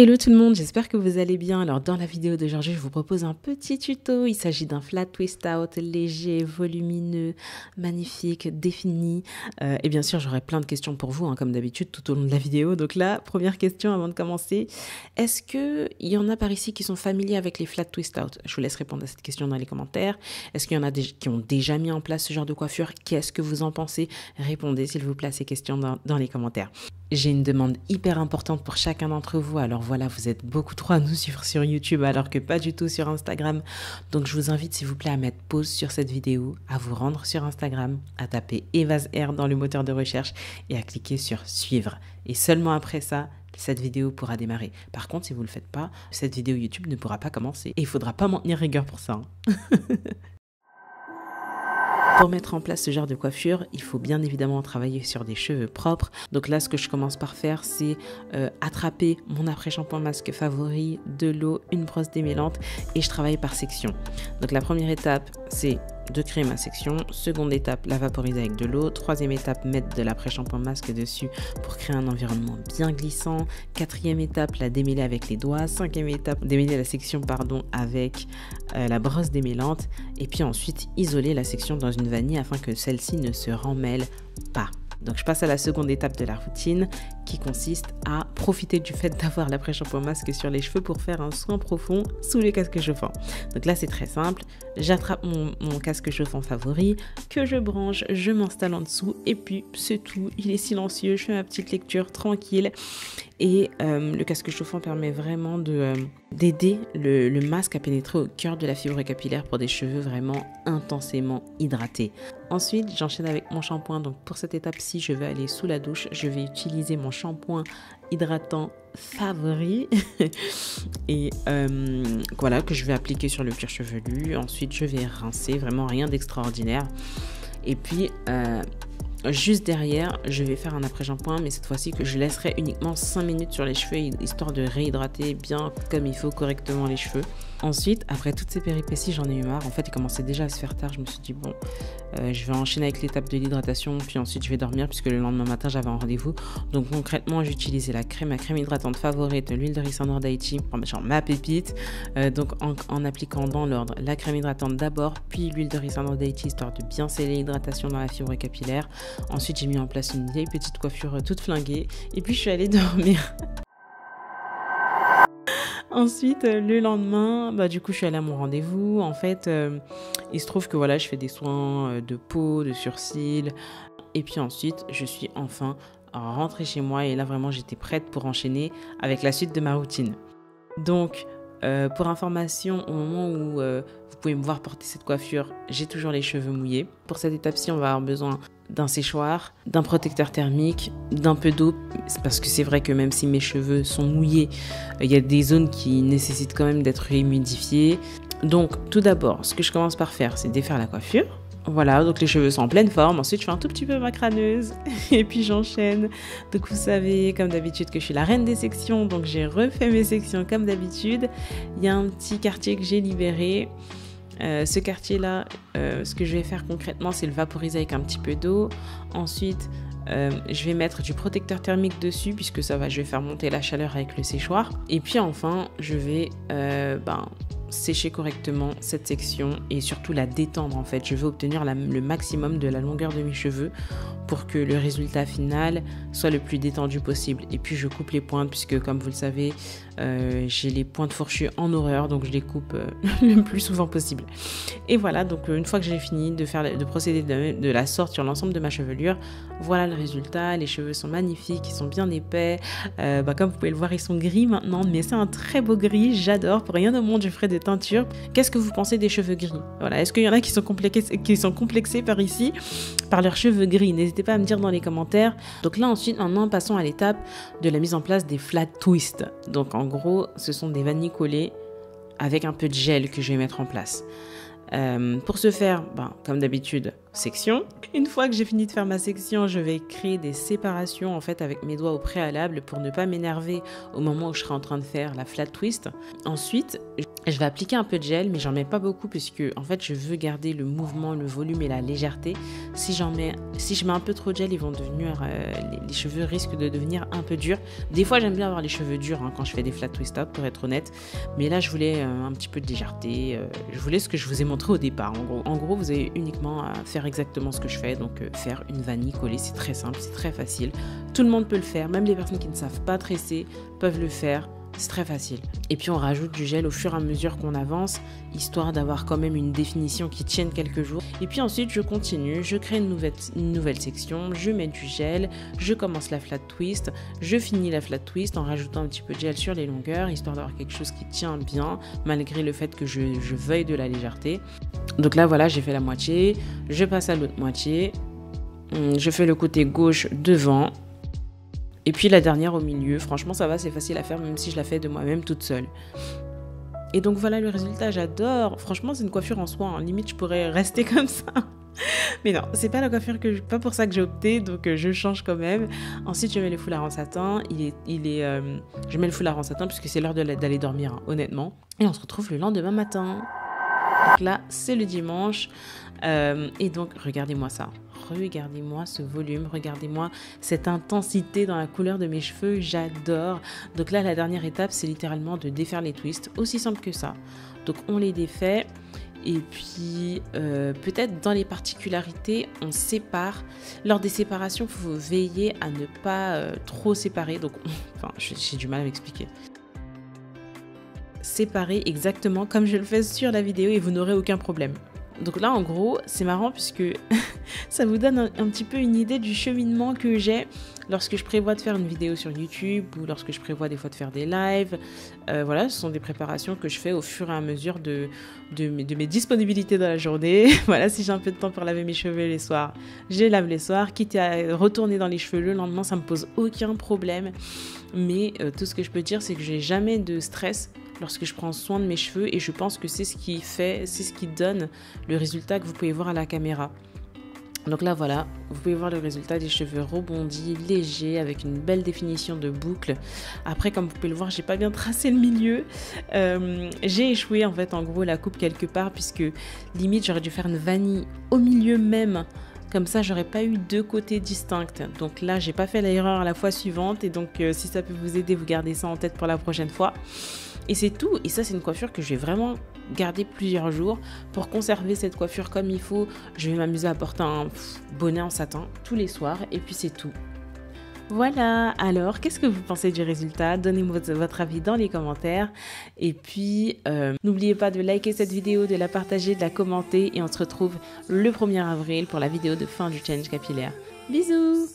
Hello tout le monde, j'espère que vous allez bien. Alors dans la vidéo d'aujourd'hui, je vous propose un petit tuto. Il s'agit d'un flat twist out léger, volumineux, magnifique, défini. Et bien sûr, j'aurai plein de questions pour vous, comme d'habitude, tout au long de la vidéo. Donc là, première question avant de commencer. Est-ce qu'il y en a par ici qui sont familiers avec les flat twist out? Je vous laisse répondre à cette question dans les commentaires. Est-ce qu'il y en a qui ont déjà mis en place ce genre de coiffure? Qu'est-ce que vous en pensez? Répondez s'il vous plaît à ces questions dans les commentaires. J'ai une demande hyper importante pour chacun d'entre vous. Alors voilà, vous êtes beaucoup trop à nous suivre sur YouTube alors que pas du tout sur Instagram. Donc je vous invite s'il vous plaît à mettre pause sur cette vidéo, à vous rendre sur Instagram, à taper EvasR dans le moteur de recherche et à cliquer sur suivre. Et seulement après ça, cette vidéo pourra démarrer. Par contre, si vous ne le faites pas, cette vidéo YouTube ne pourra pas commencer. Et il ne faudra pas m'en tenir rigueur pour ça. Pour mettre en place ce genre de coiffure, il faut bien évidemment travailler sur des cheveux propres. Donc là, ce que je commence par faire, c'est attraper mon après-shampoing masque favori, de l'eau, une brosse démêlante et je travaille par section. Donc la première étape, c'est de créer ma section. Seconde étape, la vaporiser avec de l'eau. Troisième étape, mettre de l'après-shampoing masque dessus pour créer un environnement bien glissant. Quatrième étape, la démêler avec les doigts. Cinquième étape, démêler la section avec la brosse démêlante. Et puis ensuite, isoler la section dans une vanille afin que celle-ci ne se remêle pas. Donc je passe à la seconde étape de la routine qui consiste à profiter du fait d'avoir l'après-shampoing masque sur les cheveux pour faire un soin profond sous le casque chauffant. Donc là c'est très simple, j'attrape mon casque chauffant favori que je branche, je m'installe en dessous et puis c'est tout, il est silencieux, je fais ma petite lecture tranquille et le casque chauffant permet vraiment d'aider le masque à pénétrer au cœur de la fibre capillaire pour des cheveux vraiment intensément hydratés. Ensuite, j'enchaîne avec mon shampoing. Donc pour cette étape-ci, je vais aller sous la douche. Je vais utiliser mon shampoing hydratant favori et voilà que je vais appliquer sur le cuir chevelu. Ensuite, je vais rincer, vraiment rien d'extraordinaire. Et puis juste derrière, je vais faire un après-shampoing, mais cette fois-ci que je laisserai uniquement 5 minutes sur les cheveux, histoire de réhydrater bien comme il faut correctement les cheveux. Ensuite, après toutes ces péripéties, j'en ai eu marre. En fait, il commençait déjà à se faire tard. Je me suis dit, bon, je vais enchaîner avec l'étape de l'hydratation, puis ensuite je vais dormir puisque le lendemain matin, j'avais un rendez-vous. Donc concrètement, j'ai utilisé ma crème hydratante favorite, l'huile de ricin d'Haïti, genre ma pépite. Donc en appliquant dans l'ordre la crème hydratante d'abord, puis l'huile de ricin d'Haïti, histoire de bien sceller l'hydratation dans la fibre capillaire. Ensuite, j'ai mis en place une vieille petite coiffure toute flinguée et puis je suis allée dormir. Ensuite, le lendemain, du coup, je suis allée à mon rendez-vous. En fait, il se trouve que voilà, je fais des soins de peau, de sourcils. Et puis ensuite, je suis enfin rentrée chez moi. Et là, vraiment, j'étais prête pour enchaîner avec la suite de ma routine. Donc, pour information, au moment où vous pouvez me voir porter cette coiffure, j'ai toujours les cheveux mouillés. Pour cette étape-ci, on va avoir besoin d'un séchoir, d'un protecteur thermique, d'un peu d'eau, parce que c'est vrai que même si mes cheveux sont mouillés, il y a des zones qui nécessitent quand même d'être réhumidifiées. Donc tout d'abord, ce que je commence par faire, c'est défaire la coiffure. Voilà, donc les cheveux sont en pleine forme. Ensuite, je fais un tout petit peu ma crâneuse et puis j'enchaîne. Donc vous savez, comme d'habitude, que je suis la reine des sections, donc j'ai refait mes sections comme d'habitude. Il y a un petit quartier que j'ai libéré. Ce quartier-là, ce que je vais faire concrètement, c'est le vaporiser avec un petit peu d'eau. Ensuite, je vais mettre du protecteur thermique dessus puisque je vais faire monter la chaleur avec le séchoir. Et puis enfin, je vais sécher correctement cette section et surtout la détendre en fait. Je veux obtenir le maximum de la longueur de mes cheveux pour que le résultat final soit le plus détendu possible. Et puis je coupe les pointes puisque comme vous le savez, j'ai les pointes fourchues en horreur, donc je les coupe le plus souvent possible. Et voilà, donc une fois que j'ai fini de procéder de la sorte sur l'ensemble de ma chevelure, voilà le résultat. Les cheveux sont magnifiques, ils sont bien épais. Comme vous pouvez le voir, ils sont gris maintenant, mais c'est un très beau gris, j'adore. Pour rien au monde, je ferai des teintures. Qu'est-ce que vous pensez des cheveux gris? Voilà, est-ce qu'il y en a qui sont complexés par ici, par leurs cheveux gris? N'hésitez pas à me dire dans les commentaires. Donc là, maintenant, passons à l'étape de la mise en place des flat twists. Donc en gros, ce sont des vanilles collées avec un peu de gel que je vais mettre en place. Pour ce faire, comme d'habitude, section. Une fois que j'ai fini de faire ma section, je vais créer des séparations en fait avec mes doigts au préalable pour ne pas m'énerver au moment où je serai en train de faire la flat twist. Ensuite, Je vais appliquer un peu de gel, mais j'en mets pas beaucoup puisque en fait je veux garder le mouvement, le volume et la légèreté. Si je mets un peu trop de gel, ils vont devenir, les cheveux risquent de devenir un peu durs. Des fois j'aime bien avoir les cheveux durs quand je fais des flat twist up pour être honnête, mais là je voulais un petit peu de légèreté. Je voulais ce que je vous ai montré au départ. En gros vous avez uniquement à faire exactement ce que je fais, donc faire une vanille collée, c'est très simple, c'est très facile. Tout le monde peut le faire, même les personnes qui ne savent pas tresser peuvent le faire. C'est très facile. Et puis on rajoute du gel au fur et à mesure qu'on avance, histoire d'avoir quand même une définition qui tienne quelques jours. Et puis ensuite je continue, je crée une nouvelle section, je mets du gel, je commence la flat twist, je finis la flat twist en rajoutant un petit peu de gel sur les longueurs, histoire d'avoir quelque chose qui tient bien, malgré le fait que je veuille de la légèreté. Donc là voilà, j'ai fait la moitié, je passe à l'autre moitié, je fais le côté gauche devant. Et puis la dernière au milieu, franchement ça va, c'est facile à faire même si je la fais de moi-même toute seule. Et donc voilà le résultat, j'adore. Franchement c'est une coiffure en soi, limite je pourrais rester comme ça. Mais non, c'est pas la coiffure pas pour ça que j'ai opté, donc je change quand même. Ensuite je mets le foulard en satin, je mets le foulard en satin puisque c'est l'heure d'aller dormir, honnêtement. Et on se retrouve le lendemain matin. Donc là c'est le dimanche, et donc regardez-moi ça. Regardez-moi ce volume, regardez-moi cette intensité dans la couleur de mes cheveux, j'adore. Donc là, la dernière étape, c'est littéralement de défaire les twists, aussi simple que ça. Donc on les défait et puis peut-être dans les particularités, on sépare. Lors des séparations, il faut veiller à ne pas trop séparer. Donc, enfin, j'ai du mal à m'expliquer. Séparer exactement comme je le fais sur la vidéo et vous n'aurez aucun problème. Donc là, en gros, c'est marrant puisque ça vous donne un petit peu une idée du cheminement que j'ai lorsque je prévois de faire une vidéo sur YouTube ou lorsque je prévois des fois de faire des lives. Voilà, ce sont des préparations que je fais au fur et à mesure de mes disponibilités dans la journée. Voilà, si j'ai un peu de temps pour laver mes cheveux les soirs, je les lave les soirs. Quitte à retourner dans les cheveux le lendemain, ça me pose aucun problème. Mais tout ce que je peux dire, c'est que j'ai jamais de stress lorsque je prends soin de mes cheveux et je pense que c'est ce qui donne le résultat que vous pouvez voir à la caméra. Donc là voilà, vous pouvez voir le résultat des cheveux rebondis, légers, avec une belle définition de boucle. Après, comme vous pouvez le voir, j'ai pas bien tracé le milieu. J'ai échoué en fait en gros la coupe quelque part puisque limite j'aurais dû faire une vanille au milieu même. Comme ça, j'aurais pas eu deux côtés distincts. Donc là, j'ai pas fait l'erreur à la fois suivante. Et donc, si ça peut vous aider, vous gardez ça en tête pour la prochaine fois. Et c'est tout. Et ça, c'est une coiffure que je vais vraiment garder plusieurs jours pour conserver cette coiffure comme il faut. Je vais m'amuser à porter un bonnet en satin tous les soirs. Et puis, c'est tout. Voilà, alors qu'est-ce que vous pensez du résultat? Donnez-moi votre avis dans les commentaires. Et puis, n'oubliez pas de liker cette vidéo, de la partager, de la commenter. Et on se retrouve le 1er avril pour la vidéo de fin du challenge capillaire. Bisous!